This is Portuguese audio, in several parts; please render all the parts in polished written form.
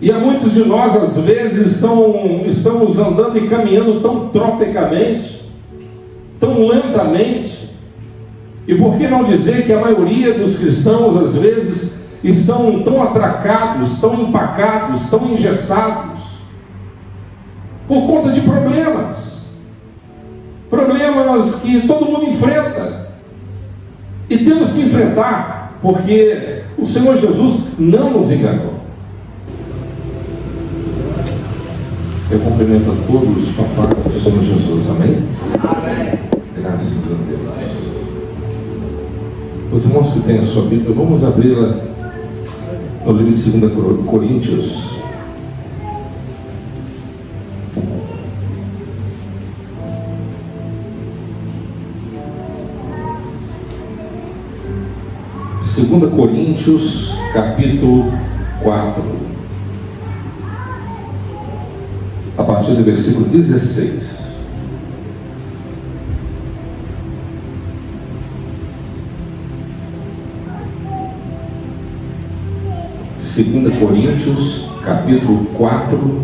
E há muitos de nós, às vezes, estamos andando e caminhando tão tropicamente, tão lentamente. E por que não dizer que a maioria dos cristãos, às vezes, estão tão atracados, tão empacados, tão engessados, por conta de problemas que todo mundo enfrenta, e temos que enfrentar, porque o Senhor Jesus não nos enganou. Eu cumprimento a todos com a paz do Senhor Jesus, amém? Amém. Graças a Deus. Os irmãos que têm a sua Bíblia, vamos abri-la no livro de 2 Coríntios. Segunda Coríntios, capítulo 4, a partir do versículo 16. Segunda Coríntios, capítulo 4,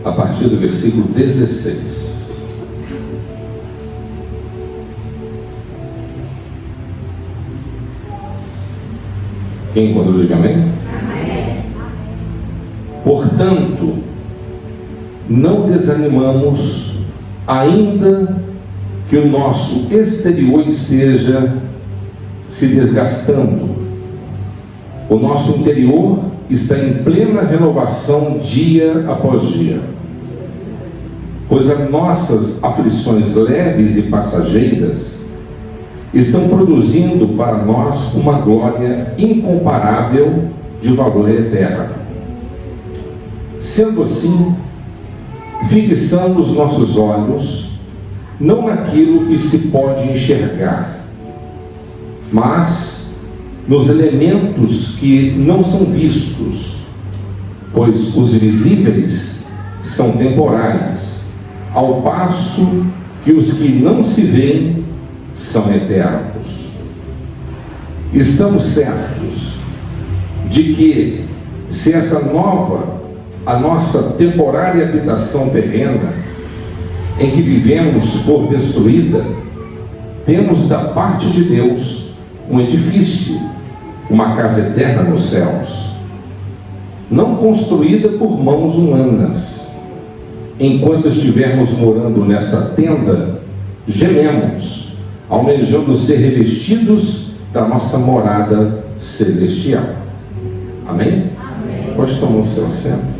a partir do versículo 16. Quem encontrou, diga amém? Amém. Portanto, não desanimamos, ainda que o nosso exterior esteja se desgastando. O nosso interior está em plena renovação dia após dia, pois as nossas aflições leves e passageiras estão produzindo para nós uma glória incomparável de valor eterno. Sendo assim, fixamos nossos olhos não naquilo que se pode enxergar, mas nos elementos que não são vistos, pois os visíveis são temporais, ao passo que os que não se veem são eternos. Estamos certos de que, se a nossa temporária habitação terrena em que vivemos for destruída, temos da parte de Deus um edifício, uma casa eterna nos céus, não construída por mãos humanas. Enquanto estivermos morando nessa tenda, gememos, almejando ser revestidos da nossa morada celestial. Amém? Amém. Pode tomar o seu assento.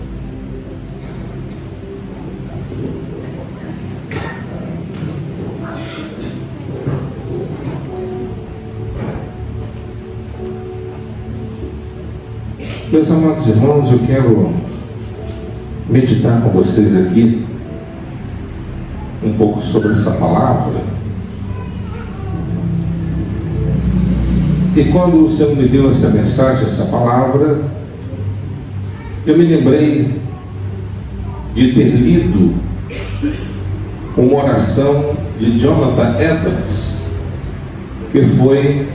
Meus amados irmãos, eu quero meditar com vocês aqui um pouco sobre essa palavra. E quando o Senhor me deu essa mensagem, essa palavra, eu me lembrei de ter lido uma oração de Jonathan Edwards, que foi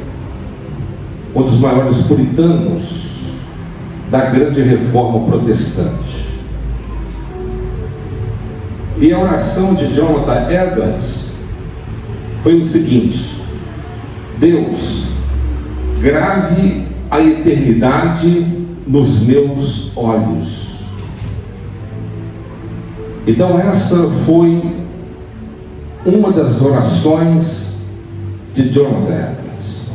um dos maiores puritanos da grande reforma protestante. E a oração de Jonathan Edwards foi o seguinte: Deus, grave a eternidade nos meus olhos. Então essa foi uma das orações de Jonathan Edwards.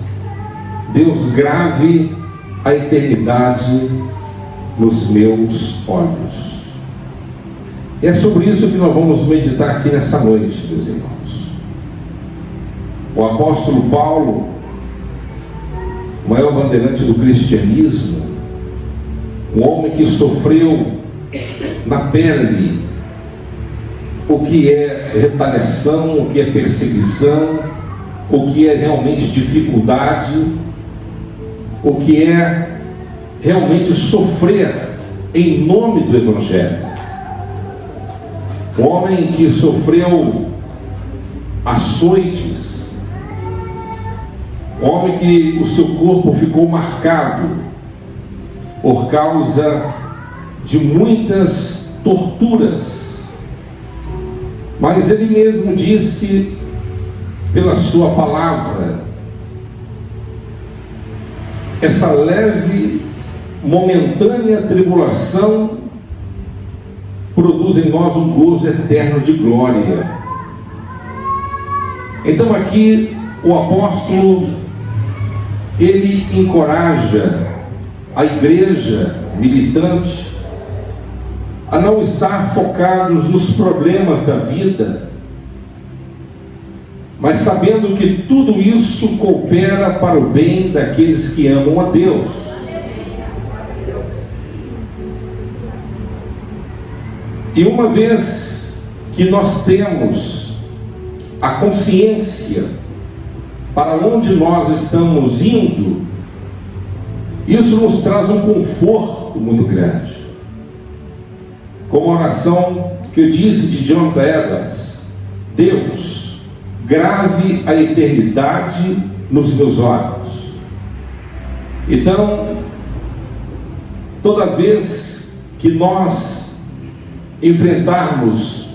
Deus, grave a eternidade nos meus olhos. E é sobre isso que nós vamos meditar aqui nessa noite, meus irmãos. O apóstolo Paulo, o maior bandeirante do cristianismo, um homem que sofreu na pele o que é retaliação, o que é perseguição, o que é realmente dificuldade, o que é realmente sofrer em nome do Evangelho. Um homem que sofreu açoites, um homem que o seu corpo ficou marcado por causa de muitas torturas, mas Ele mesmo disse pela sua palavra: essa leve, momentânea tribulação produz em nós um gozo eterno de glória. Então aqui o apóstolo, ele encoraja a igreja militante a não estar focados nos problemas da vida, mas sabendo que tudo isso coopera para o bem daqueles que amam a Deus. E uma vez que nós temos a consciência para onde nós estamos indo, isso nos traz um conforto muito grande. Como a oração que eu disse de Jonathan Edwards: Deus, grave a eternidade nos meus olhos. Então, toda vez que nós enfrentarmos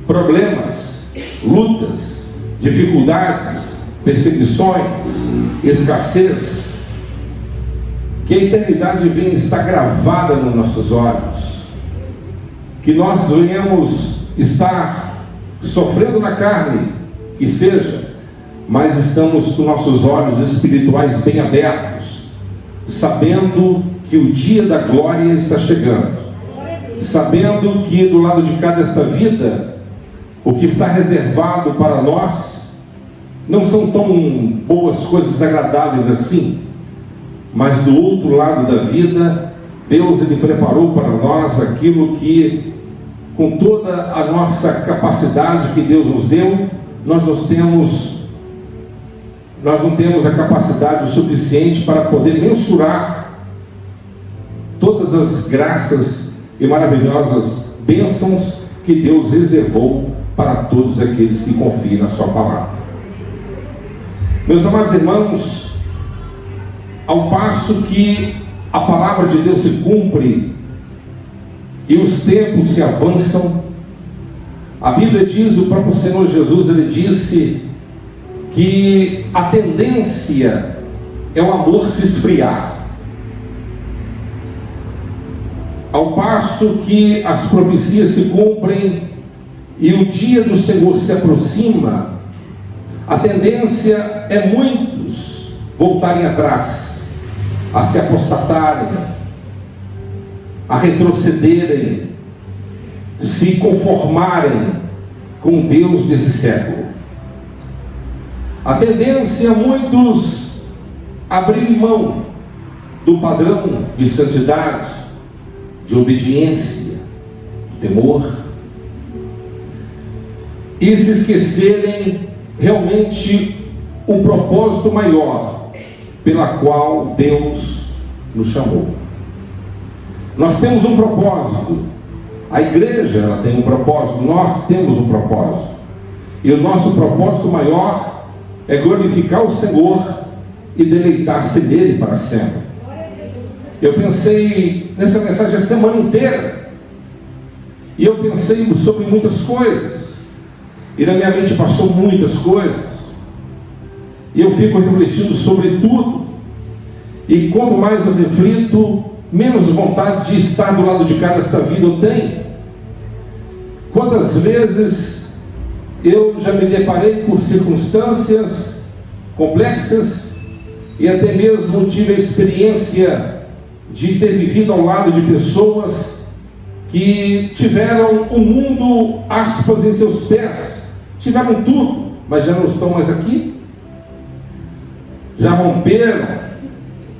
problemas, lutas, dificuldades, perseguições, escassez, que a eternidade venha estar gravada nos nossos olhos, que nós venhamos estar sofrendo na carne, que seja, mas estamos com nossos olhos espirituais bem abertos, sabendo que o dia da glória está chegando, sabendo que do lado de cá desta vida, o que está reservado para nós não são tão boas coisas agradáveis assim, mas do outro lado da vida, Deus ele preparou para nós aquilo que, com toda a nossa capacidade que Deus nos deu, nós não temos a capacidade suficiente para poder mensurar todas as graças e maravilhosas bênçãos que Deus reservou para todos aqueles que confiam na sua palavra. Meus amados irmãos, ao passo que a palavra de Deus se cumpre e os tempos se avançam, a Bíblia diz, o próprio Senhor Jesus, ele disse que a tendência é o amor se esfriar. Ao passo que as profecias se cumprem e o dia do Senhor se aproxima, a tendência é muitos voltarem atrás, a se apostatarem, a retrocederem, se conformarem com Deus desse século. A tendência é muitos abrirem mão do padrão de santidade, de obediência, de temor, e se esquecerem realmente o propósito maior pela qual Deus nos chamou. Nós temos um propósito, a igreja ela tem um propósito, nós temos um propósito, e o nosso propósito maior é glorificar o Senhor e deleitar-se nele para sempre. Eu pensei nessa mensagem a semana inteira, e eu pensei sobre muitas coisas, e na minha mente passou muitas coisas, e eu fico refletindo sobre tudo, e quanto mais eu reflito, menos vontade de estar do lado de cá desta vida eu tenho. Quantas vezes eu já me deparei por circunstâncias complexas, e até mesmo tive a experiência de ter vivido ao lado de pessoas que tiveram o mundo, aspas, em seus pés, tiveram tudo, mas já não estão mais aqui, já romperam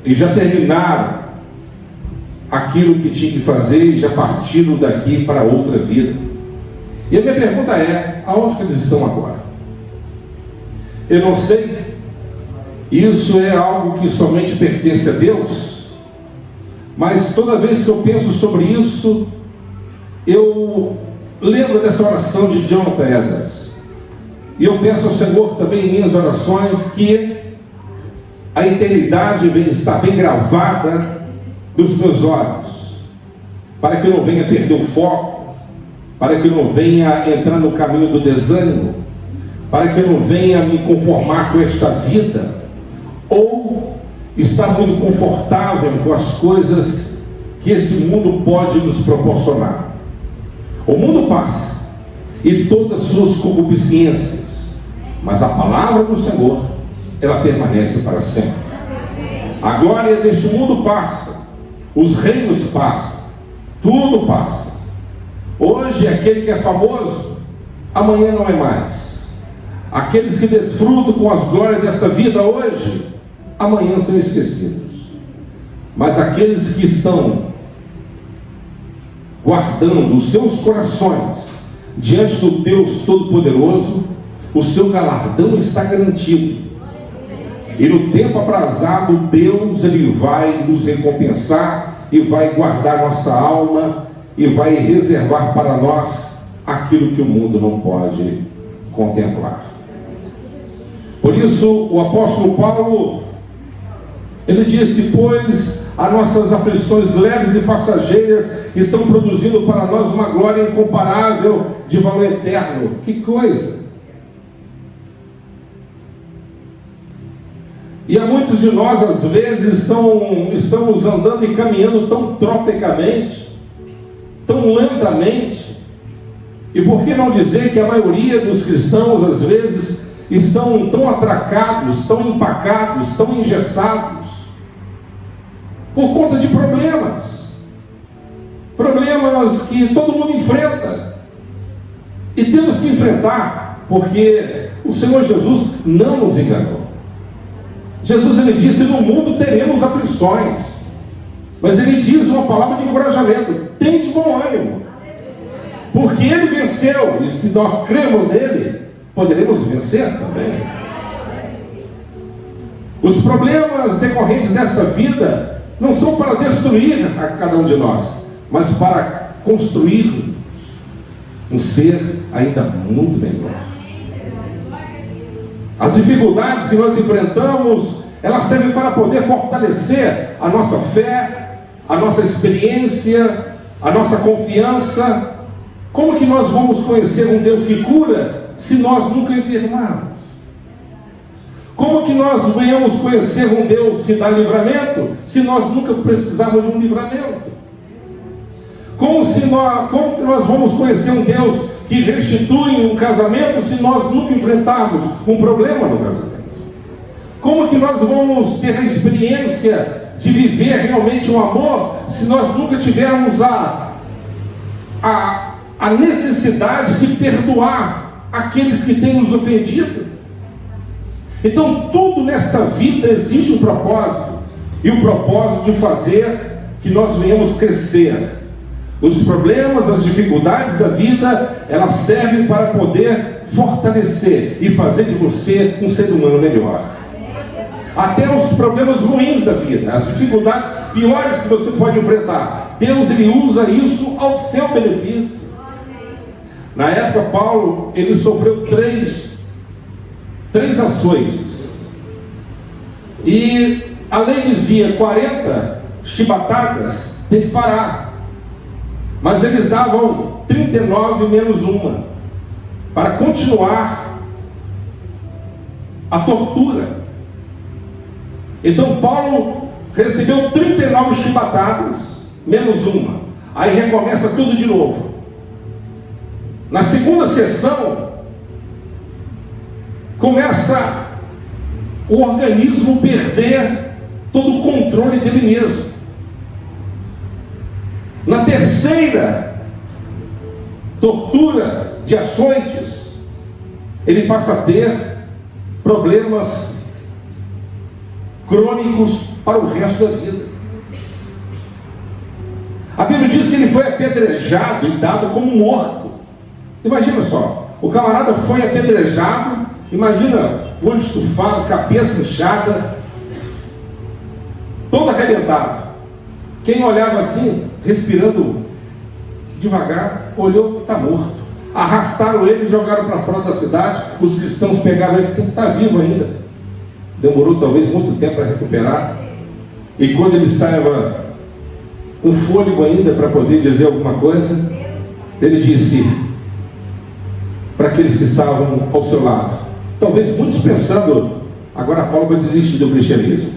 e já terminaram aquilo que tinha que fazer e já partiram daqui para outra vida. E a minha pergunta é: aonde que eles estão agora? Eu não sei. Isso é algo que somente pertence a Deus, mas toda vez que eu penso sobre isso, eu lembro dessa oração de Jonathan Edwards, e eu peço ao Senhor também em minhas orações que a eternidade venha estar bem gravada nos meus olhos, para que eu não venha perder o foco, para que eu não venha entrar no caminho do desânimo, para que eu não venha me conformar com esta vida, ou estar muito confortável com as coisas que esse mundo pode nos proporcionar. O mundo passa, e todas suas concupiscências, mas a palavra do Senhor, ela permanece para sempre. A glória deste mundo passa, os reinos passam, tudo passa. Hoje aquele que é famoso, amanhã não é mais. Aqueles que desfrutam com as glórias desta vida hoje, amanhã são esquecidos. Mas aqueles que estão guardando os seus corações diante do Deus Todo-Poderoso, o seu galardão está garantido. E no tempo aprazado, Deus ele vai nos recompensar e vai guardar nossa alma e vai reservar para nós aquilo que o mundo não pode contemplar. Por isso, o apóstolo Paulo, ele disse: pois as nossas aflições leves e passageiras estão produzindo para nós uma glória incomparável de valor eterno. Que coisa! E há muitos de nós, às vezes, estamos andando e caminhando tão tropicamente, tão lentamente. E por que não dizer que a maioria dos cristãos, às vezes, estão tão atracados, tão empacados, tão engessados, por conta de problemas que todo mundo enfrenta, e temos que enfrentar, porque o Senhor Jesus não nos enganou. Jesus ele disse: no mundo teremos aflições, mas ele diz uma palavra de encorajamento: tente bom ânimo, porque ele venceu, e se nós cremos nele, poderemos vencer também. Os problemas decorrentes dessa vida não são para destruir a cada um de nós, mas para construir um ser ainda muito melhor. As dificuldades que nós enfrentamos, elas servem para poder fortalecer a nossa fé, a nossa experiência, a nossa confiança. Como que nós vamos conhecer um Deus que cura se nós nunca enfermarmos? Como que nós venhamos conhecer um Deus que dá livramento se nós nunca precisarmos de um livramento? Como que nós vamos conhecer um Deus que restitui um casamento se nós nunca enfrentarmos um problema no casamento? Como que nós vamos ter a experiência de viver realmente um amor se nós nunca tivermos a necessidade de perdoar aqueles que têm nos ofendido? Então tudo nesta vida existe um propósito, e o propósito de fazer que nós venhamos crescer. Os problemas, as dificuldades da vida, elas servem para poder fortalecer e fazer de você um ser humano melhor. Até os problemas ruins da vida, as dificuldades piores que você pode enfrentar, Deus ele usa isso ao seu benefício. Na época, Paulo ele sofreu três açoites, e a lei dizia 40 chibatadas, tem que parar. Mas eles davam 39 menos uma, para continuar a tortura. Então Paulo recebeu 39 chibatadas, menos uma. Aí recomeça tudo de novo. Na segunda sessão, começa o organismo perder todo o controle dele mesmo. Na terceira tortura de açoites, ele passa a ter problemas crônicos para o resto da vida. A Bíblia diz que ele foi apedrejado e dado como morto. Imagina só, o camarada foi apedrejado, imagina, olho estufado, cabeça inchada, todo arrebentado. Quem olhava assim, respirando devagar, olhou, está morto. Arrastaram ele e jogaram para fora da cidade. Os cristãos pegaram ele, está vivo ainda. Demorou talvez muito tempo para recuperar. E quando ele estava um fôlego ainda para poder dizer alguma coisa, ele disse para aqueles que estavam ao seu lado, talvez muitos pensando, agora Paulo vai desistir do cristianismo,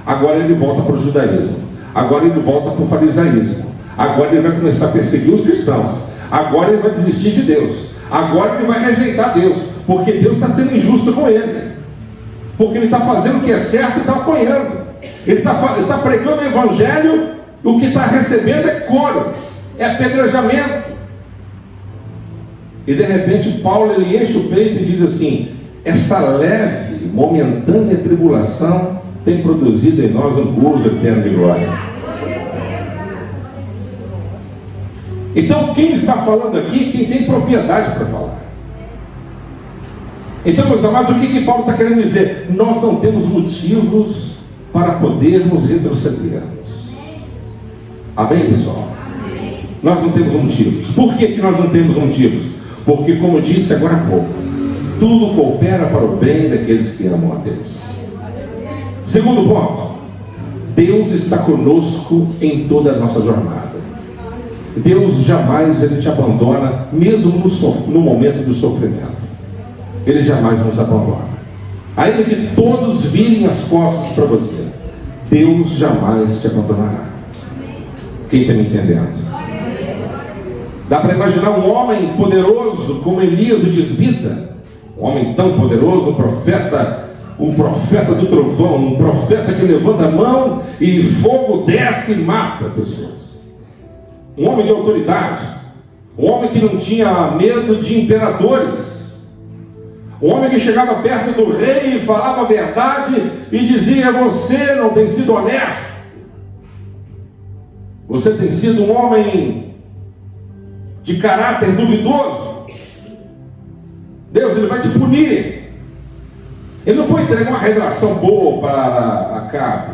agora ele volta para o judaísmo, agora ele volta para o farisaísmo, agora ele vai começar a perseguir os cristãos, agora ele vai desistir de Deus, agora ele vai rejeitar Deus, porque Deus está sendo injusto com ele, porque ele está fazendo o que é certo e está apanhando, ele está pregando o evangelho, o que está recebendo é couro, é apedrejamento. E de repente Paulo ele enche o peito e diz assim: essa leve, momentânea tribulação tem produzido em nós um gozo eterno de glória. Então quem está falando aqui? Quem tem propriedade para falar. Então, meus amados, o que Paulo está querendo dizer? Nós não temos motivos para podermos retrocedermos. Amém, pessoal? Amém. Nós não temos motivos. Por que nós não temos motivos? Porque, como disse agora há pouco, tudo coopera para o bem daqueles que amam a Deus. Segundo ponto, Deus está conosco em toda a nossa jornada. Deus jamais ele te abandona, mesmo no momento do sofrimento. Ele jamais nos abandona. Ainda que todos virem as costas para você, Deus jamais te abandonará. Quem está me entendendo? Dá para imaginar um homem poderoso como Elias o Tisbita, um homem tão poderoso, um profeta do trovão, um profeta que levanta a mão e fogo desce e mata pessoas. Um homem de autoridade, um homem que não tinha medo de imperadores, um homem que chegava perto do rei e falava a verdade e dizia: você não tem sido honesto, você tem sido um homem de caráter duvidoso, Deus ele vai te punir. Ele não foi entregar uma revelação boa para Acabe,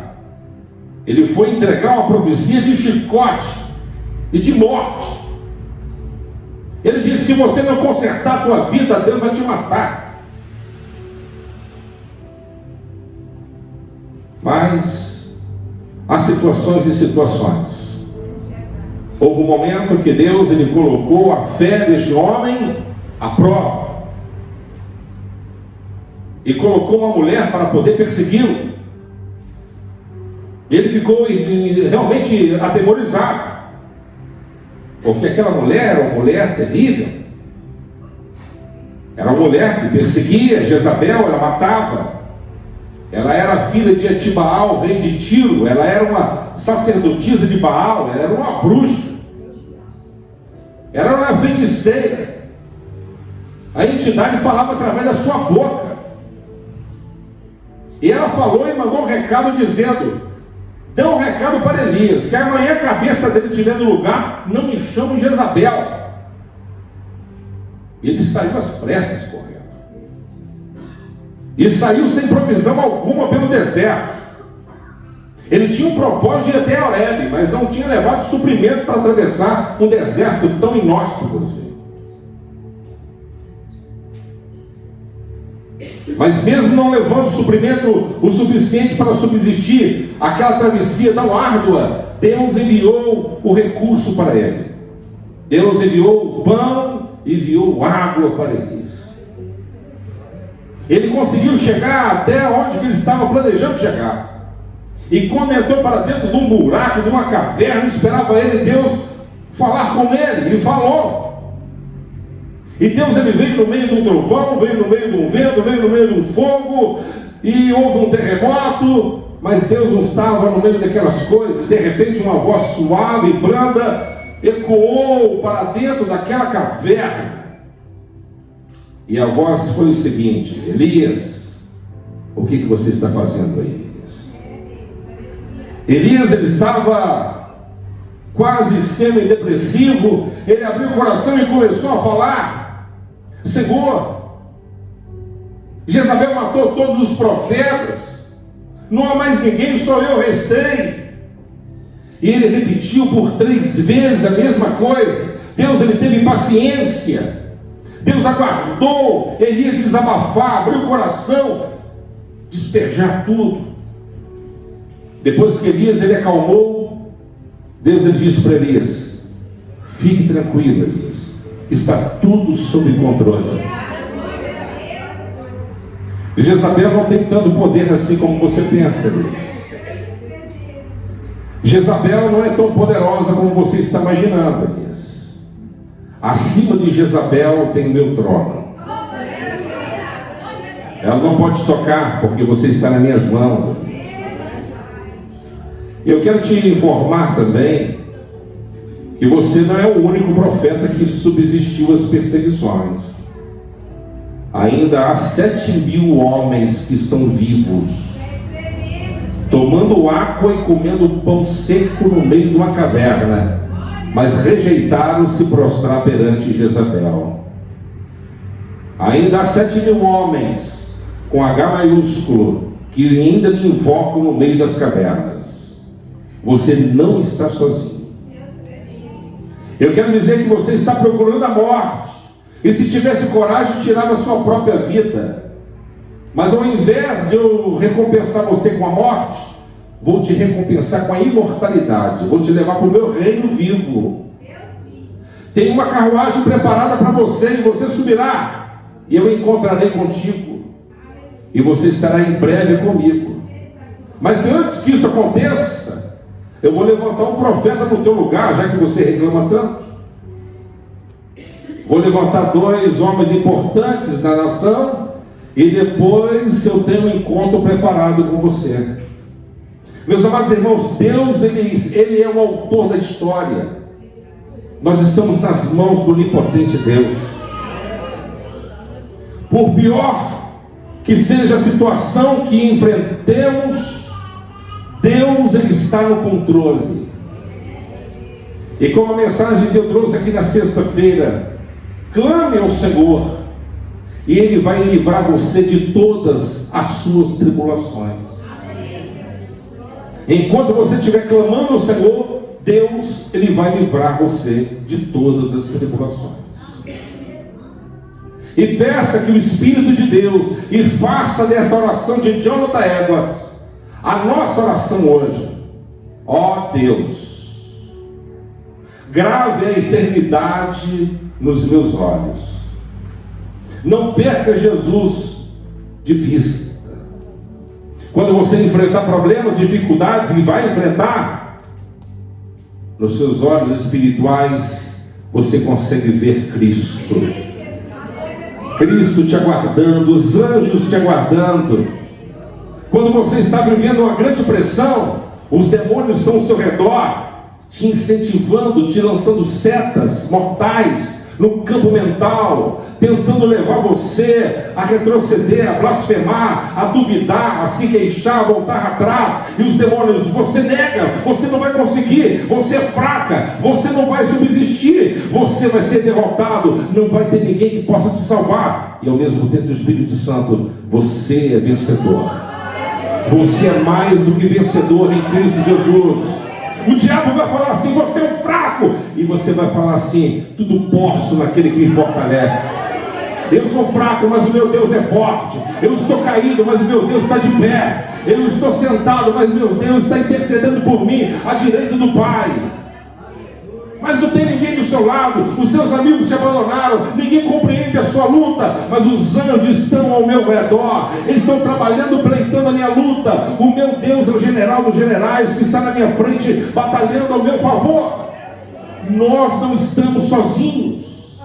ele foi entregar uma profecia de chicote e de morte. Ele disse: se você não consertar a tua vida, Deus vai te matar. Mas há situações e situações. Houve um momento que Deus ele colocou a fé deste homem à prova e colocou uma mulher para poder persegui-lo. Ele ficou realmente atemorizado, porque aquela mulher era uma mulher terrível, era uma mulher que perseguia Jezabel, ela matava. Ela era filha de Etibaal, rei de Tiro. Ela era uma sacerdotisa de Baal. Ela era uma bruxa. Ela era uma feiticeira. A entidade falava através da sua boca. E ela falou e mandou um recado dizendo: dê um recado para Elias: se amanhã a cabeça dele estiver no lugar, não me chame Jezabel. E ele saiu às pressas correndo. E saiu sem provisão alguma pelo deserto. Ele tinha um propósito de ir até Horebe, mas não tinha levado suprimento para atravessar um deserto tão inóspito assim. Mas mesmo não levando suprimento o suficiente para subsistir aquela travessia tão árdua, Deus enviou o recurso para ele. Deus enviou o pão e enviou água para Elias. Ele conseguiu chegar até onde ele estava planejando chegar. E quando entrou para dentro de um buraco, de uma caverna, esperava ele, Deus, falar com ele. E falou. E Deus ele veio no meio de um trovão, veio no meio de um vento, veio no meio de um fogo, e houve um terremoto. Mas Deus não estava no meio daquelas coisas. De repente uma voz suave e branda ecoou para dentro daquela caverna. E a voz foi o seguinte: Elias, o que você está fazendo aí, Elias? Elias ele estava quase semi-depressivo. Ele abriu o coração e começou a falar: Senhor, Jezabel matou todos os profetas, não há mais ninguém, só eu restei. E ele repetiu por 3 vezes a mesma coisa. Deus ele teve paciência. Deus aguardou Elias desabafar, abrir o coração, despejar tudo. Depois que Elias ele acalmou, Deus ele disse para Elias: fique tranquilo, Elias, está tudo sob controle. Jezabel não tem tanto poder assim como você pensa, Elias. Jezabel não é tão poderosa como você está imaginando, Elias. Acima de Jezabel tem o meu trono. Ela não pode tocar, porque você está nas minhas mãos, Elias. Eu quero te informar também que você não é o único profeta que subsistiu às perseguições. Ainda há 7.000 homens que estão vivos, tomando água e comendo pão seco no meio de uma caverna, mas rejeitaram se prostrar perante Jezabel. Ainda há 7.000 homens com H maiúsculo que ainda me invocam no meio das cavernas. Você não está sozinho. Eu quero dizer que você está procurando a morte, e se tivesse coragem, tirava a sua própria vida. Mas ao invés de eu recompensar você com a morte, vou te recompensar com a imortalidade. Vou te levar para o meu reino vivo. Tem uma carruagem preparada para você, e você subirá, e eu encontrarei contigo, e você estará em breve comigo. Mas antes que isso aconteça, eu vou levantar um profeta no teu lugar, já que você reclama tanto. Vou levantar 2 homens importantes na nação, e depois eu tenho um encontro preparado com você. Meus amados irmãos, Deus, Ele é o autor da história. Nós estamos nas mãos do onipotente Deus. Por pior que seja a situação que enfrentemos, Deus, Ele está no controle. E como a mensagem que eu trouxe aqui na sexta-feira, clame ao Senhor, e Ele vai livrar você de todas as suas tribulações. Enquanto você estiver clamando ao Senhor, Deus, Ele vai livrar você de todas as tribulações. E peça que o Espírito de Deus, e faça dessa oração de Jonathan Edwards a nossa oração hoje. Ó Deus, grave a eternidade nos meus olhos. Não perca Jesus de vista. Quando você enfrentar problemas, dificuldades, e vai enfrentar, nos seus olhos espirituais você consegue ver Cristo. Cristo te aguardando, os anjos te aguardando. Quando você está vivendo uma grande pressão, os demônios estão ao seu redor, te incentivando, te lançando setas mortais no campo mental, tentando levar você a retroceder, a blasfemar, a duvidar, a se queixar, a voltar atrás. E os demônios, você nega, você não vai conseguir, você é fraca, você não vai subsistir, você vai ser derrotado, não vai ter ninguém que possa te salvar. E ao mesmo tempo, o Espírito Santo, você é vencedor. Você é mais do que vencedor em Cristo Jesus. O diabo vai falar assim: você é um fraco. E você vai falar assim: tudo posso naquele que me fortalece. Eu sou fraco, mas o meu Deus é forte. Eu estou caído, mas o meu Deus está de pé. Eu estou sentado, mas o meu Deus está intercedendo por mim, à direita do Pai. Mas não tem ninguém do seu lado, os seus amigos te abandonaram, ninguém compreende a sua luta, mas os anjos estão ao meu redor, eles estão trabalhando, pleitando a minha luta. O meu Deus é o general dos generais, que está na minha frente, batalhando ao meu favor. Nós não estamos sozinhos.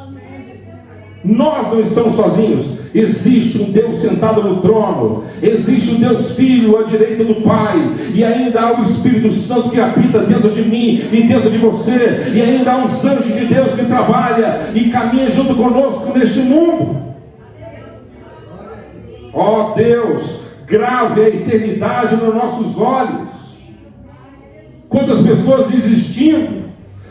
Nós não estamos sozinhos. Existe um Deus sentado no trono, existe um Deus Filho à direita do Pai, e ainda há o Espírito Santo que habita dentro de mim e dentro de você, e ainda há os anjos de Deus que trabalha e caminha junto conosco neste mundo. Ó Deus, grave a eternidade nos nossos olhos. Quantas pessoas desistindo,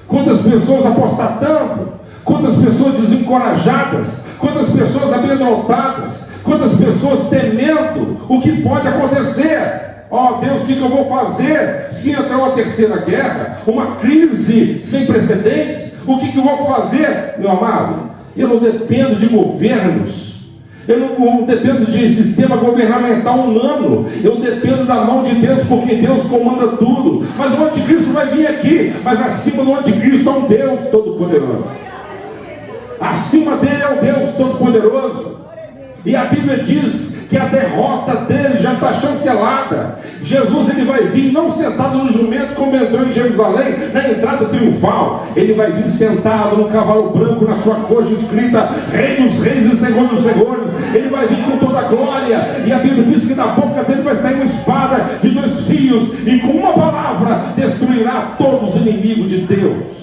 quantas pessoas apostatando, quantas pessoas desencorajadas, quantas pessoas amedrontadas, quantas pessoas temendo o que pode acontecer. Ó Deus, o que eu vou fazer se entrar uma terceira guerra, uma crise sem precedentes? O que eu vou fazer, meu amado? Eu não dependo de governos, Eu não dependo de sistema governamental humano. Eu dependo da mão de Deus, porque Deus comanda tudo. Mas o anticristo vai vir aqui. Mas acima do anticristo é um Deus Todo-Poderoso. Acima dele é o Deus Todo-Poderoso. E a Bíblia diz que a derrota dele já está chancelada. Jesus, ele vai vir não sentado no jumento como entrou em Jerusalém na entrada triunfal. Ele vai vir sentado no cavalo branco, na sua coxa escrita Rei dos Reis e Senhor dos Senhores. Ele vai vir com toda a glória. E a Bíblia diz que da boca dele vai sair uma espada de 2 fios, e com uma palavra destruirá todos os inimigos de Deus.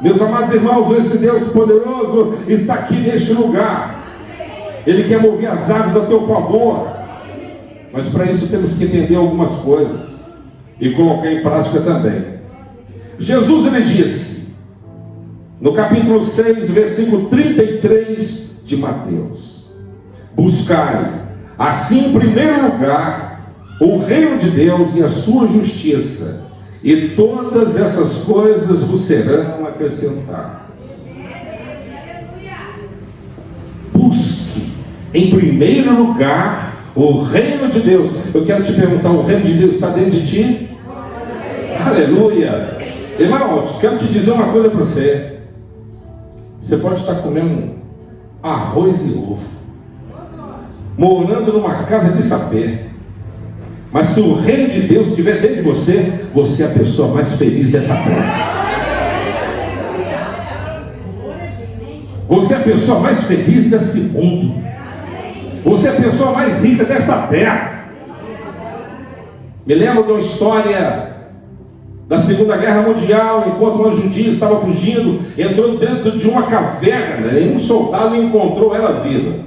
Meus amados irmãos, esse Deus poderoso está aqui neste lugar. Ele quer mover as águas a teu favor. Mas para isso temos que entender algumas coisas e colocar em prática também. Jesus, ele disse no capítulo 6, versículo 33 de Mateus: buscai assim em primeiro lugar o reino de Deus e a sua justiça, e todas essas coisas vos serão acrescentadas. Busque em primeiro lugar o reino de Deus. Eu quero te perguntar: o reino de Deus está dentro de ti? Aleluia! Irmão, eu quero te dizer uma coisa para você. Você pode estar comendo arroz e ovo, morando numa casa de sapê, mas se o reino de Deus estiver dentro de você, você é a pessoa mais feliz dessa terra. Você é a pessoa mais feliz desse mundo. Você é a pessoa mais rica desta terra. Me lembro de uma história da Segunda Guerra Mundial, enquanto uma judia estava fugindo, entrou dentro de uma caverna, e um soldado encontrou ela viva.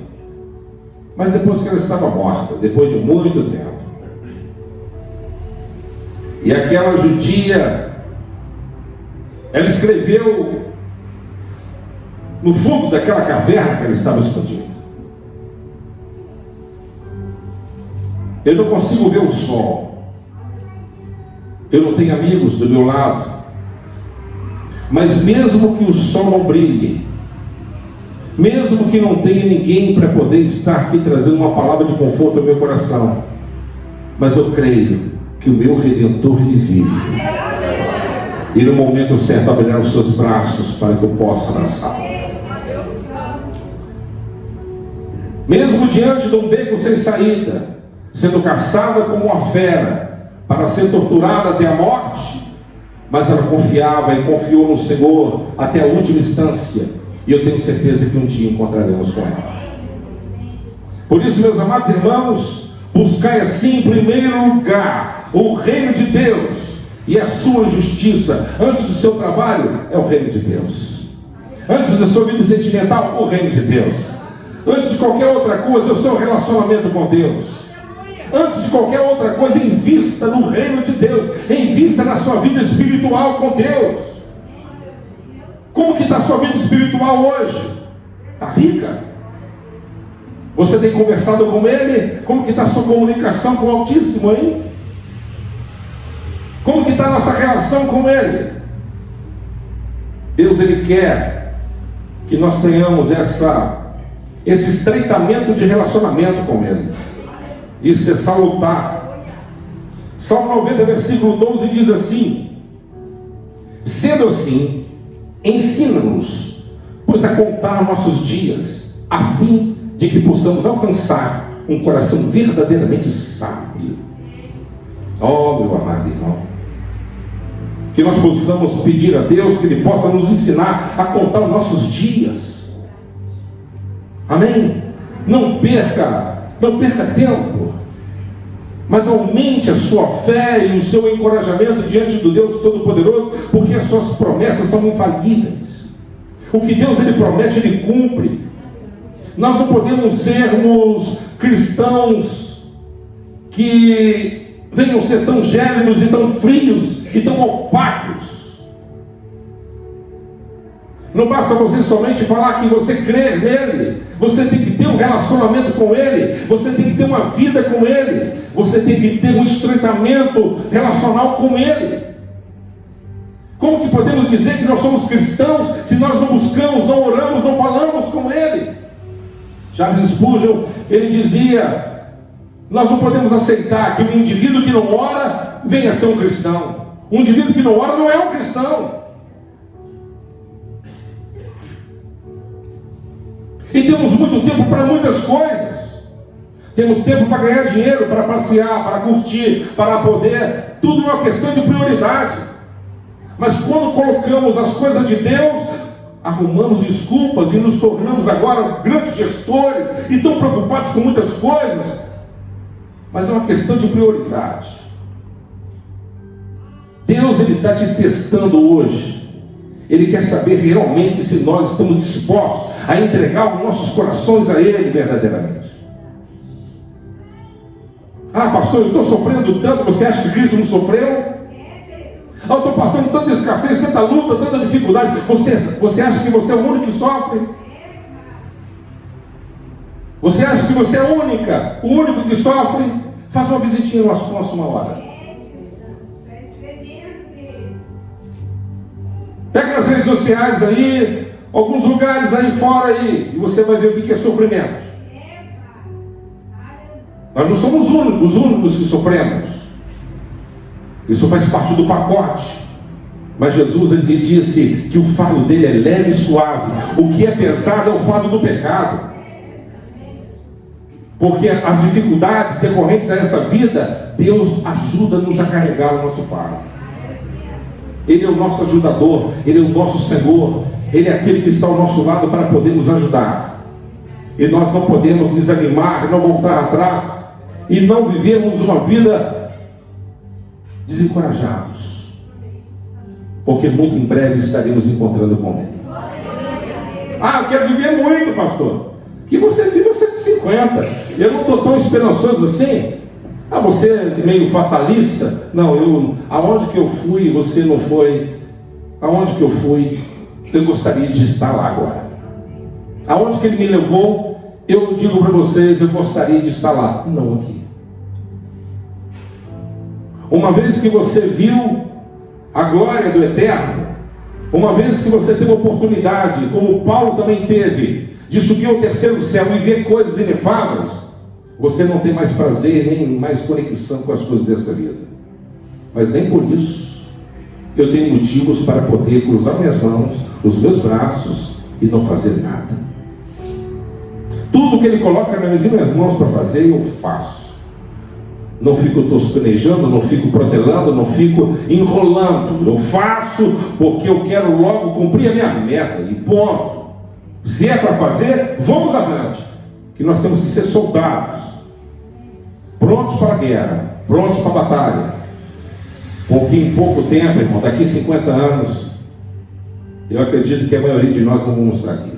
Mas depois que ela estava morta, depois de muito tempo. E aquela judia, ela escreveu no fundo daquela caverna que ela estava escondida: eu não consigo ver o sol, eu não tenho amigos do meu lado, mas mesmo que o sol não brilhe, mesmo que não tenha ninguém para poder estar aqui trazendo uma palavra de conforto ao meu coração, mas eu creio que o meu Redentor, ele vive, e no momento certo abrirá os seus braços para que eu possa abraçá-lo. Mesmo diante de um beco sem saída, sendo caçada como uma fera para ser torturada até a morte, mas ela confiava e confiou no Senhor até a última instância, e eu tenho certeza que um dia encontraremos com ela. Por isso, meus amados irmãos, buscai assim em primeiro lugar o reino de Deus e a sua justiça. Antes do seu trabalho, é o reino de Deus. Antes da sua vida sentimental, o reino de Deus. Antes de qualquer outra coisa, o seu relacionamento com Deus. Antes de qualquer outra coisa, invista no reino de Deus. Invista na sua vida espiritual com Deus. Como que está a sua vida espiritual hoje? Está rica? Você tem conversado com Ele? Como que está a sua comunicação com o Altíssimo, hein? Como que está a nossa relação com Ele? Deus, Ele quer que nós tenhamos esse estreitamento de relacionamento com Ele. Isso é salutar. Salmo 90, versículo 12 diz assim: sendo assim, ensina-nos, pois a contar nossos dias, a fim de que possamos alcançar um coração verdadeiramente sábio. Oh, meu amado irmão, que nós possamos pedir a Deus que Ele possa nos ensinar a contar os nossos dias. Amém? Não perca tempo, mas aumente a sua fé e o seu encorajamento diante do Deus Todo-Poderoso, porque as suas promessas são infalíveis. O que Deus, Ele promete, Ele cumpre. Nós não podemos sermos cristãos que venham ser tão gélidos e tão frios e tão opacos. Não basta você somente falar que você crê nele. Você tem que ter um relacionamento com Ele. Você tem que ter uma vida com Ele. Você tem que ter um estreitamento relacional com Ele. Como que podemos dizer que nós somos cristãos se nós não buscamos, não oramos, não falamos com Ele? Charles Spurgeon, ele dizia: nós não podemos aceitar que um indivíduo que não ora venha a ser um cristão. Um indivíduo que não ora não é um cristão. E temos muito tempo para muitas coisas. Temos tempo para ganhar dinheiro, para passear, para curtir, para poder. Tudo é uma questão de prioridade. Mas quando colocamos as coisas de Deus, arrumamos desculpas e nos tornamos agora grandes gestores e tão preocupados com muitas coisas. Mas é uma questão de prioridade. Deus, Ele está te testando hoje. Ele quer saber realmente se nós estamos dispostos a entregar os nossos corações a Ele verdadeiramente. Ah, pastor, eu estou sofrendo tanto. Você acha que Cristo não sofreu? Eu estou passando tanta escassez, tanta luta, tanta dificuldade. Você acha que você é o único que sofre? Você acha que você é o único que sofre? Faz uma visitinha no Asconso uma hora. Pega nas redes sociais aí, alguns lugares aí fora aí, e você vai ver o que é sofrimento. Nós não somos os únicos que sofremos. Isso faz parte do pacote. Mas Jesus, ele disse que o fardo dele é leve e suave. O que é pesado é o fardo do pecado. Porque as dificuldades decorrentes a essa vida, Deus ajuda-nos a carregar o nosso fardo. Ele é o nosso ajudador, Ele é o nosso Senhor, Ele é aquele que está ao nosso lado para poder nos ajudar. E nós não podemos desanimar, não voltar atrás e não vivermos uma vida desencorajados, porque muito em breve estaremos encontrando com Ele. Ah, eu quero viver muito, pastor. Que você viva 150. Eu não estou tão esperançoso assim. Ah, você é meio fatalista. Não, aonde que eu fui, você não foi. Aonde que eu fui, eu gostaria de estar lá agora. Aonde que Ele me levou, eu digo para vocês, eu gostaria de estar lá, não aqui. Uma vez que você viu a glória do Eterno, uma vez que você teve a oportunidade, como Paulo também teve, de subir ao terceiro céu e ver coisas inefáveis, você não tem mais prazer, nem mais conexão com as coisas dessa vida. Mas nem por isso eu tenho motivos para poder cruzar minhas mãos, os meus braços e não fazer nada. Tudo que Ele coloca nas minhas mãos para fazer, eu faço. Não fico toscanejando, não fico protelando, não fico enrolando. Eu faço porque eu quero logo cumprir a minha meta e ponto. Se é para fazer, vamos adiante. Que nós temos que ser soldados, prontos para a guerra, prontos para a batalha. Porque em pouco tempo, irmão, daqui 50 anos, eu acredito que a maioria de nós não vamos estar aqui.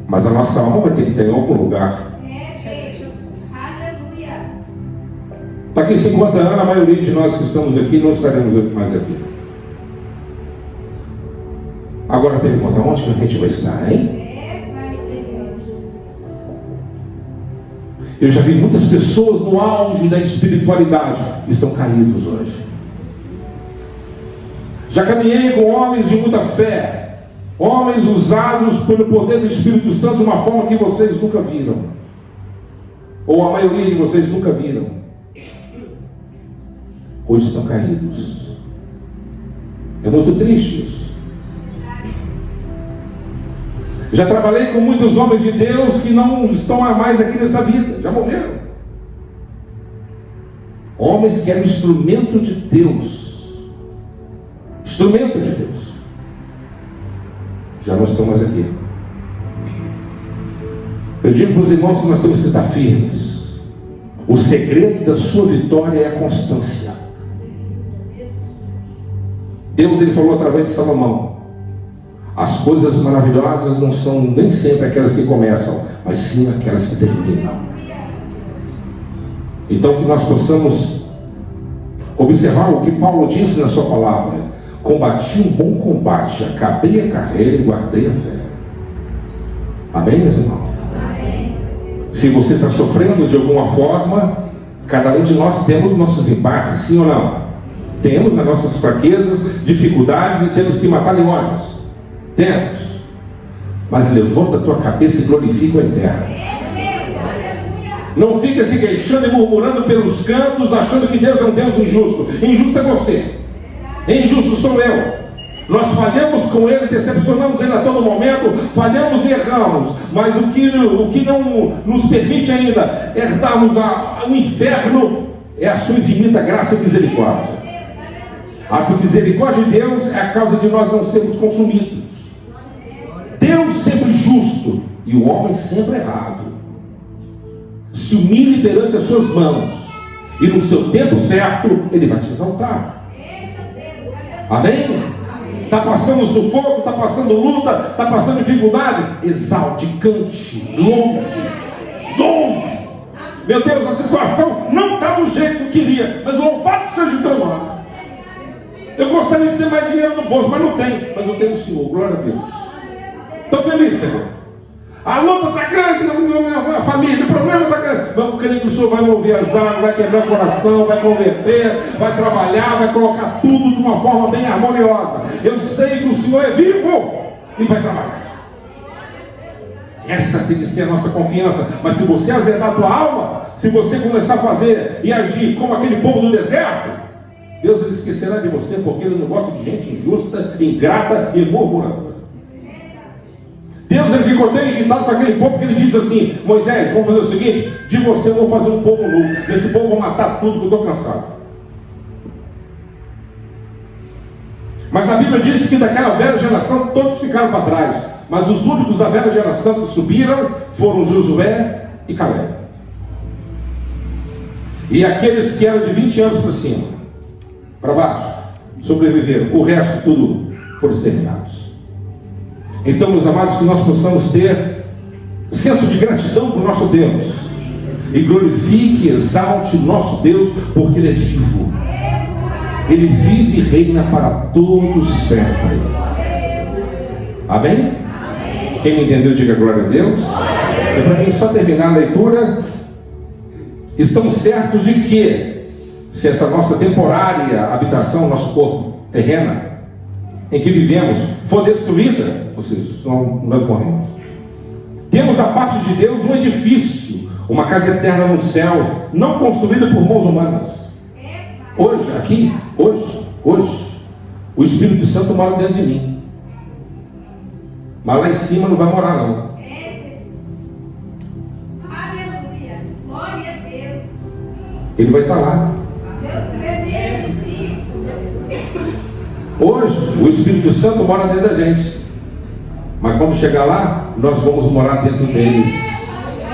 Mas a nossa alma vai ter que estar em algum lugar. Daqui 50 anos, a maioria de nós que estamos aqui não estaremos mais aqui. Agora a pergunta, onde que a gente vai estar, hein? Eu já vi muitas pessoas no auge da espiritualidade, estão caídos hoje. Já caminhei com homens de muita fé, homens usados pelo poder do Espírito Santo de uma forma que vocês nunca viram, ou a maioria de vocês nunca viram. Hoje estão caídos. É muito triste isso. Já trabalhei com muitos homens de Deus que não estão mais aqui nessa vida, já morreram. Homens que eram instrumento de Deus. Instrumento de Deus. Já não estão mais aqui. Eu digo para os irmãos que nós temos que estar firmes. O segredo da sua vitória é a constância. Deus, Ele falou através de Salomão: as coisas maravilhosas não são nem sempre aquelas que começam, mas sim aquelas que terminam. Então que nós possamos observar o que Paulo disse na sua palavra: combati um bom combate, acabei a carreira e guardei a fé. Amém, meus irmãos? Amém. Se você está sofrendo de alguma forma, cada um de nós temos nossos embates, sim ou não? Temos nas nossas fraquezas, dificuldades e temos que matar leões. Temos. Mas levanta a tua cabeça e glorifica o Eterno. Não fica se queixando e murmurando pelos cantos, achando que Deus é um Deus injusto. Injusto é você. Injusto sou eu. Nós falhamos com Ele, decepcionamos Ele a todo momento, falhamos e erramos. Mas o que não nos permite ainda herdarmos o inferno é a sua infinita graça e misericórdia. A misericórdia de Deus é a causa de nós não sermos consumidos. Deus sempre justo e o homem sempre errado. Se humilhe perante as suas mãos e no seu tempo certo Ele vai te exaltar. Amém? Está passando sufoco, está passando luta, está passando dificuldade, exalte, cante, louve. Meu Deus, a situação não está do jeito que eu queria, mas louvado seja o teu nome. Eu gostaria de ter mais dinheiro no bolso, mas não tenho. Mas eu tenho o Senhor, glória a Deus. Estou feliz, Senhor. A luta está grande na minha família, o problema está grande. Mas eu creio que o Senhor vai mover as águas, vai quebrar o coração, vai converter, vai trabalhar, vai colocar tudo de uma forma bem harmoniosa. Eu sei que o Senhor é vivo e vai trabalhar. Essa tem que ser a nossa confiança. Mas se você azedar a tua alma, se você começar a fazer e agir como aquele povo do deserto, Deus ele esquecerá de você, porque Ele não gosta de gente injusta, ingrata e murmuradora. Deus ele ficou tão irritado com aquele povo que Ele diz assim: Moisés, vamos fazer o seguinte, de você eu vou fazer um povo novo, desse povo eu vou matar tudo que eu estou cansado. Mas a Bíblia diz que daquela velha geração todos ficaram para trás, mas os únicos da velha geração que subiram foram Josué e Caleb. E aqueles que eram de 20 anos para cima, para baixo, sobreviveram. O resto tudo foram exterminados. Então, meus amados, que nós possamos ter senso de gratidão para o nosso Deus e glorifique e exalte o nosso Deus, porque Ele é vivo. Ele vive e reina para todos sempre. Amém? Quem me entendeu, diga glória a Deus. E para mim só terminar a leitura, estamos certos de que, se essa nossa temporária habitação, nosso corpo terrena, em que vivemos, for destruída, ou seja, nós morremos, temos da parte de Deus um edifício, uma casa eterna no céu, não construída por mãos humanas. Hoje, aqui, hoje, o Espírito Santo mora dentro de mim. Mas lá em cima não vai morar não. Aleluia, glória a Deus. Ele vai estar lá. Hoje, o Espírito Santo mora dentro da gente. Mas quando chegar lá, nós vamos morar dentro deles.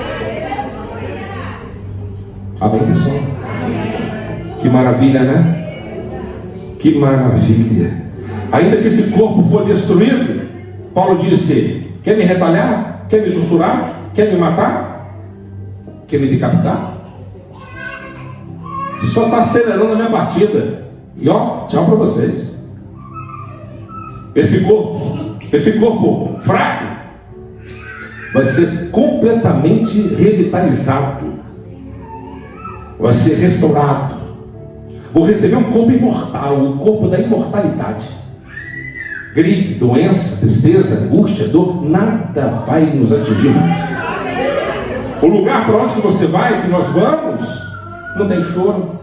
Amém, pessoal? Que maravilha, né? Que maravilha. Ainda que esse corpo for destruído, Paulo disse: quer me retalhar? Quer me torturar? Quer me matar? Quer me decapitar? Só está acelerando a minha partida. E ó, tchau para vocês. Esse corpo fraco vai ser completamente revitalizado, vai ser restaurado. Vou receber um corpo imortal, o corpo da imortalidade. Gripe, doença, tristeza, angústia, dor, nada vai nos atingir mais. O lugar para onde que você vai, que nós vamos, não tem choro,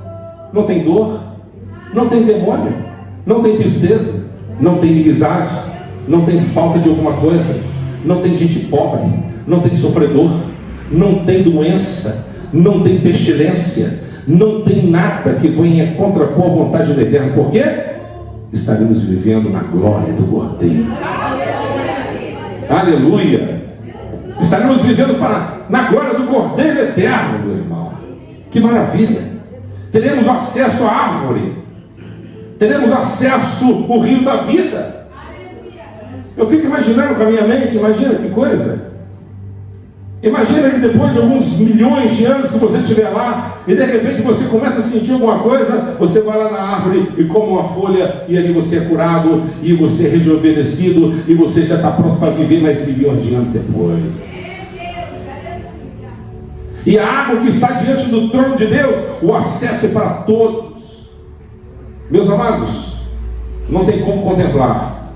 não tem dor, não tem demônio, não tem tristeza, não tem inimizade, não tem falta de alguma coisa, não tem gente pobre, não tem sofredor, não tem doença, não tem pestilência, não tem nada que venha contrapor a vontade do Eterno. Por quê? Estaremos vivendo na glória do Cordeiro. Aleluia! Estaremos vivendo na glória do Cordeiro Eterno, meu irmão. Que maravilha! Teremos acesso à árvore, teremos acesso ao rio da vida. Eu fico imaginando com a minha mente, imagina que coisa. Imagina que depois de alguns milhões de anos que você estiver lá, e de repente você começa a sentir alguma coisa, você vai lá na árvore e come uma folha, e ali você é curado, e você é rejuvenescido, e você já está pronto para viver mais milhões de anos depois. E a água que sai diante do trono de Deus, o acesso é para todos. Meus amados, não tem como contemplar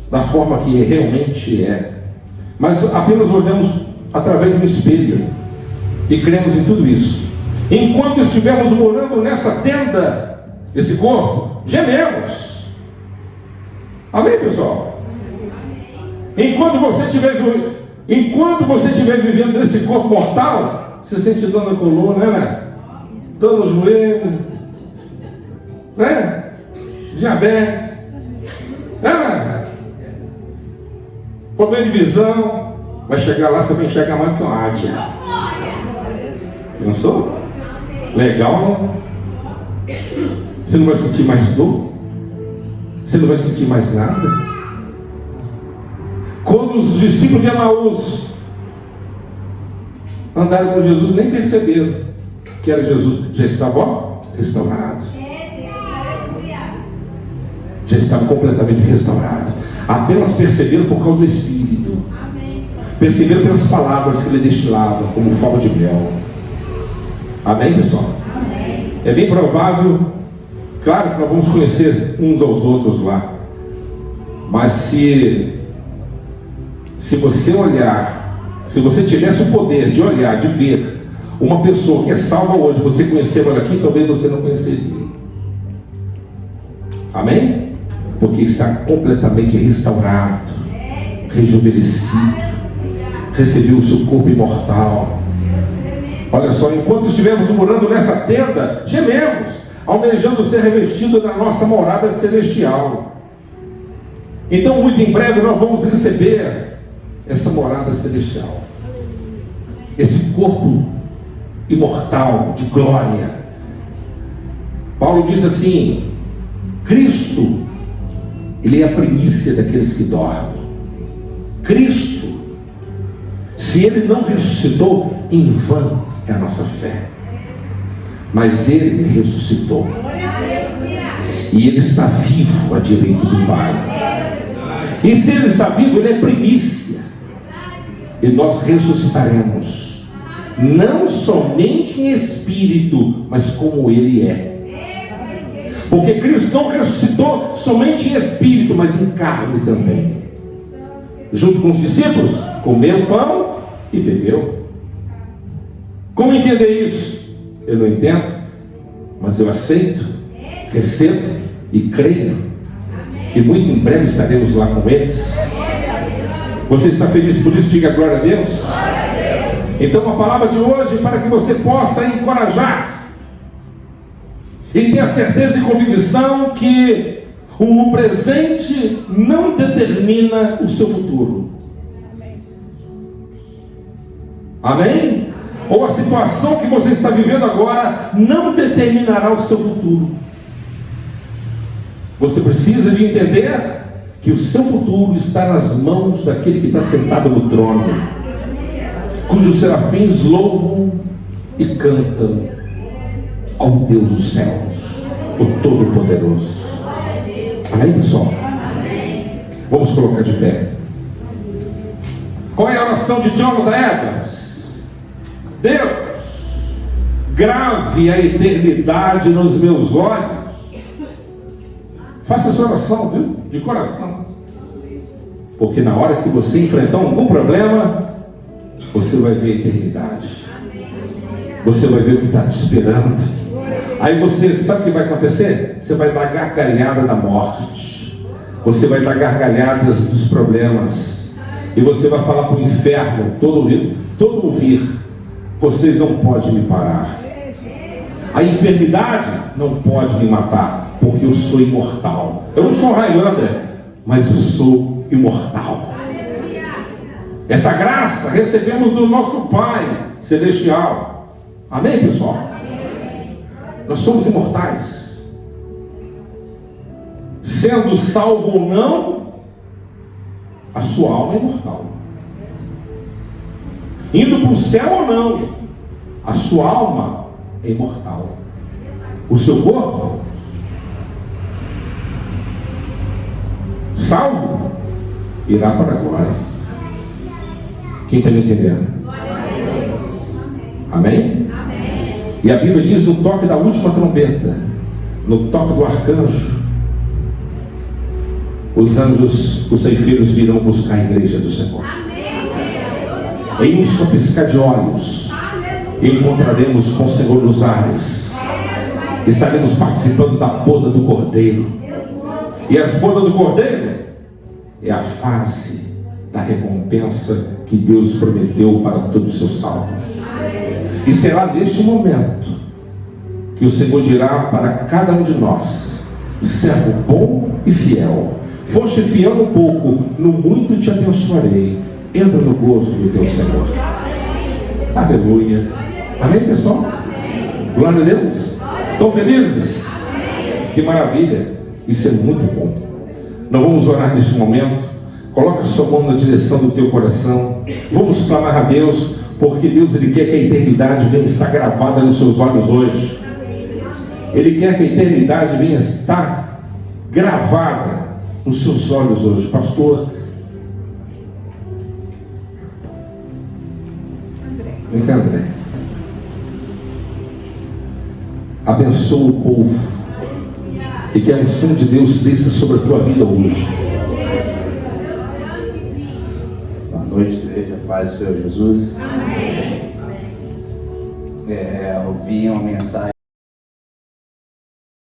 da forma que realmente é, mas apenas olhamos através de um espelho e cremos em tudo isso. Enquanto estivermos morando nessa tenda, esse corpo, gememos. Amém, pessoal? Enquanto você estiver vivendo nesse corpo mortal, você sente dor na coluna, né? Dor no joelho, né? Diabetes, né? Problema de visão. Vai chegar lá, você vai enxergar mais que uma águia. Pensou? Legal, não? Você não vai sentir mais dor? Você não vai sentir mais nada? Quando os discípulos de Emaús andaram com Jesus, nem perceberam que era Jesus. Já estava restaurado. Já estava completamente restaurado. Apenas perceberam por causa do Espírito. Perceberam pelas palavras que ele destilava, como favo de mel. Amém, pessoal? Amém. É bem provável, claro que nós vamos conhecer uns aos outros lá, mas se você olhar, se você tivesse o poder de olhar, de ver uma pessoa que é salva hoje, você conheceu ela aqui, talvez você não conheceria. Amém? Porque está completamente restaurado, rejuvenescido, recebeu o seu corpo imortal. Olha só, enquanto estivermos morando nessa tenda, gememos, almejando ser revestido da nossa morada celestial. Então, muito em breve, nós vamos receber essa morada celestial, esse corpo imortal de glória. Paulo diz assim: Cristo, ele é a primícia daqueles que dormem. Cristo, se ele não ressuscitou, em vão é a nossa fé. Mas ele ressuscitou. E ele está vivo à direita do Pai. E se ele está vivo, ele é primícia. E nós ressuscitaremos, não somente em espírito, mas como ele é. Porque Cristo não ressuscitou somente em espírito, mas em carne também. Junto com os discípulos, comeu pão e bebeu. Como entender isso? Eu não entendo, mas eu aceito, recebo e creio que muito em breve estaremos lá com eles. Você está feliz por isso? Diga glória a Deus. Então a palavra de hoje é para que você possa encorajar-se e ter a certeza e convicção que o presente não determina o seu futuro. Amém? Ou a situação que você está vivendo agora não determinará o seu futuro. Você precisa de entender que o seu futuro está nas mãos daquele que está sentado no trono, cujos serafins louvam e cantam ao Deus dos céus, o Todo-Poderoso. Amém, pessoal? Vamos colocar de pé. Qual é a oração de Jonathan Edwards? Deus, grave a eternidade nos meus olhos. Faça essa oração, viu? De coração. Porque na hora que você enfrentar algum problema, você vai ver a eternidade. Você vai ver o que está te esperando. Aí você, sabe o que vai acontecer? Você vai dar gargalhada da morte. Você vai dar gargalhadas dos problemas. E você vai falar para o inferno, todo ouvir: vocês não podem me parar. A enfermidade não pode me matar, porque eu sou imortal. Eu não sou Highlander, mas eu sou imortal. Essa graça recebemos do nosso Pai Celestial. Amém, pessoal? Nós somos imortais. Sendo salvo ou não, a sua alma é imortal. Indo para o céu ou não, a sua alma é imortal. O seu corpo, salvo, irá para a glória. Quem está me entendendo? Amém? E a Bíblia diz: no toque da última trombeta, no toque do arcanjo, os anjos, os ceifeiros virão buscar a igreja do Senhor. Em um só piscar de olhos, encontraremos com o Senhor nos ares. Estaremos participando da boda do Cordeiro. E as bodas do Cordeiro é a face da recompensa que Deus prometeu para todos os seus salvos. E será neste momento que o Senhor dirá para cada um de nós: servo bom e fiel, foste fiel um pouco, no muito te abençoarei, entra no gozo do teu Senhor. Aleluia. Amém, pessoal? Glória a Deus. Estão felizes? Que maravilha. Isso é muito bom. Nós vamos orar neste momento. Coloca a sua mão na direção do teu coração. Vamos clamar a Deus, porque Deus, Ele quer que a eternidade venha estar gravada nos seus olhos hoje. Ele quer que a eternidade venha estar gravada nos seus olhos hoje. Pastor, vem cá, André. Abençoa o povo e que a unção de Deus desça sobre a tua vida hoje. Boa noite, igreja. Paz do Senhor Jesus. Amém. Eu vi uma mensagem